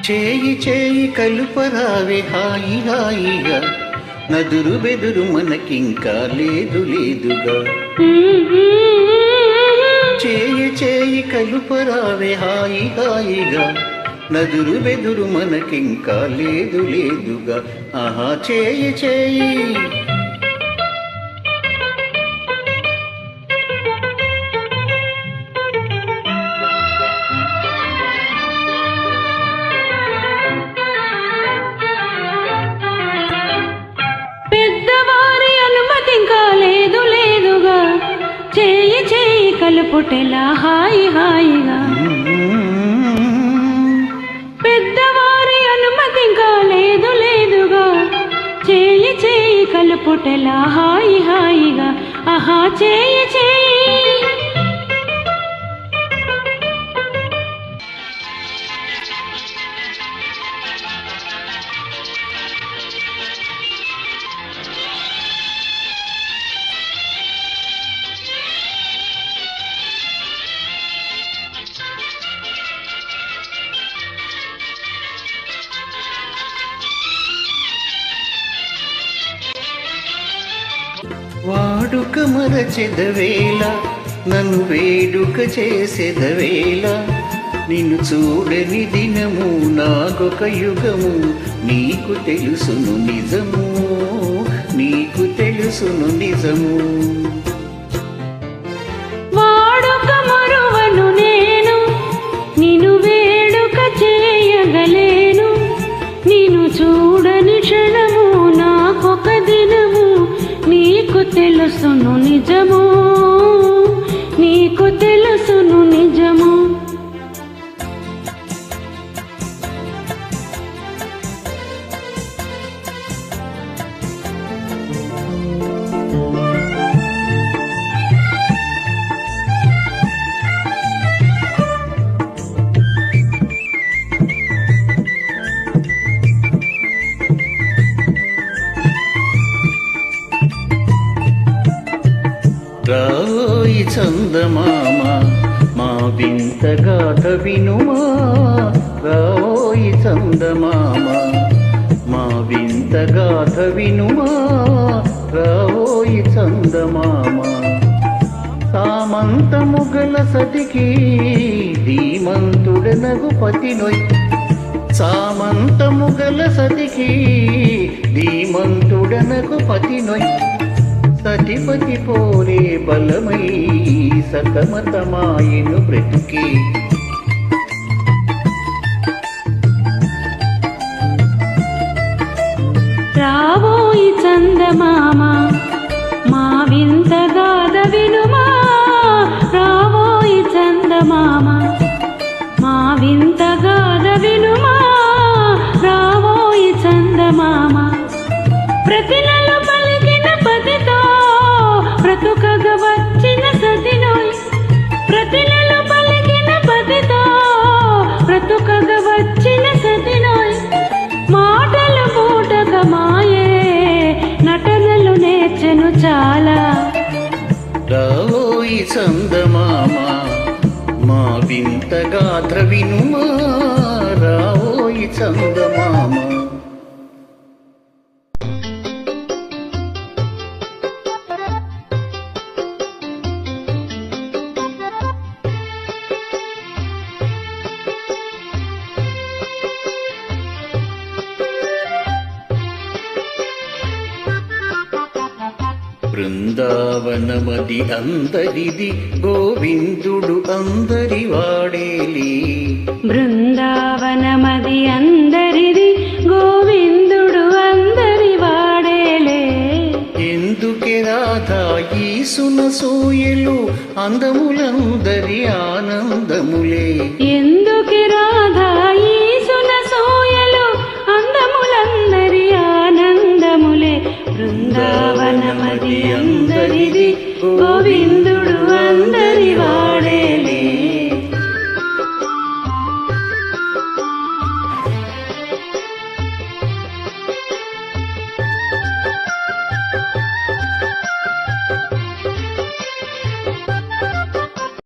చేయి చేయి కలుపరావే హాయి హాయిగా, నదురు బెదురు మనకింకా లేదు లేదుగా. చేయి చేయి కలుపరావే హాయి హాయిగా, నదురు బెదురు మనకింకా లేదు లేదుగా. ఆహా చేయి చేయి కలుపుటెలా హాయి హాయిగా, పెద్దవారి అనుమతి ఇంకా లేదు లేదుగా. చేయి చేయి కలుపుటెలా హాయి హాయిగా, ఆహా చేయి చేయి. వాడుక మరచెదవేళ, నన్ను వేడుక చేసేదవేళ. నిన్ను చూడని దినము నాకొక యుగము, నీకు తెలుసును నిజము, నీకు తెలుసును నిజము. వాడుక మరువను నేను, నిన్ను వేడుక చేయగలేను. నిన్ను చూడని క్షణము నాకొక దినము, నీకు తెలుసును నిజము, నీకు తెలుసును నిజము. రాయి చందమామ మా వింత గాథ వినుమా, రాయి చందమామ మా వింత గాథ వినుమా, రాయి చందమామ. సామంతము గల సతికి ధీమంతుడనగు పతినొయ్, సామంతము గల సతికి ధీమంతుడనగు పతినొయ్. సతిపతి పోరే బలమై సతమతమాయను బ్రతుకే. రావోయి చందమామ మా వింత గాథ వినుమా, రావోయి చందమామ మా వింత గాథ వినుమా, రావోయి చందమామ. ప్రతినలు పలికిన పతితో బ్రతుకగ వచ్చిన సతినోయ్, ప్రతినలు పలికిన పతితో బ్రతుకగ వచ్చిన సతినోయ్. మాటలు పూటక మాయే నటనలు నేర్చెను చాలా. రావోయి చందమామ మా వింత గాథ వినుమా, రావోయి చందమామ. బృందావనమది అందరిది, గోవిందుడు అందరి వాడేలి. బృందావనమది అందరిది, గోవిందుడు అందరి వాడేలే. ఎందుకే రాధా ఈ సునసూయలు, అందములందరి ఆనందములే. ఎందుకే రాధా ఈ సునసూయలు, అందములందరి ఆనందములే. బృందావనమది అందరిది, గోవింద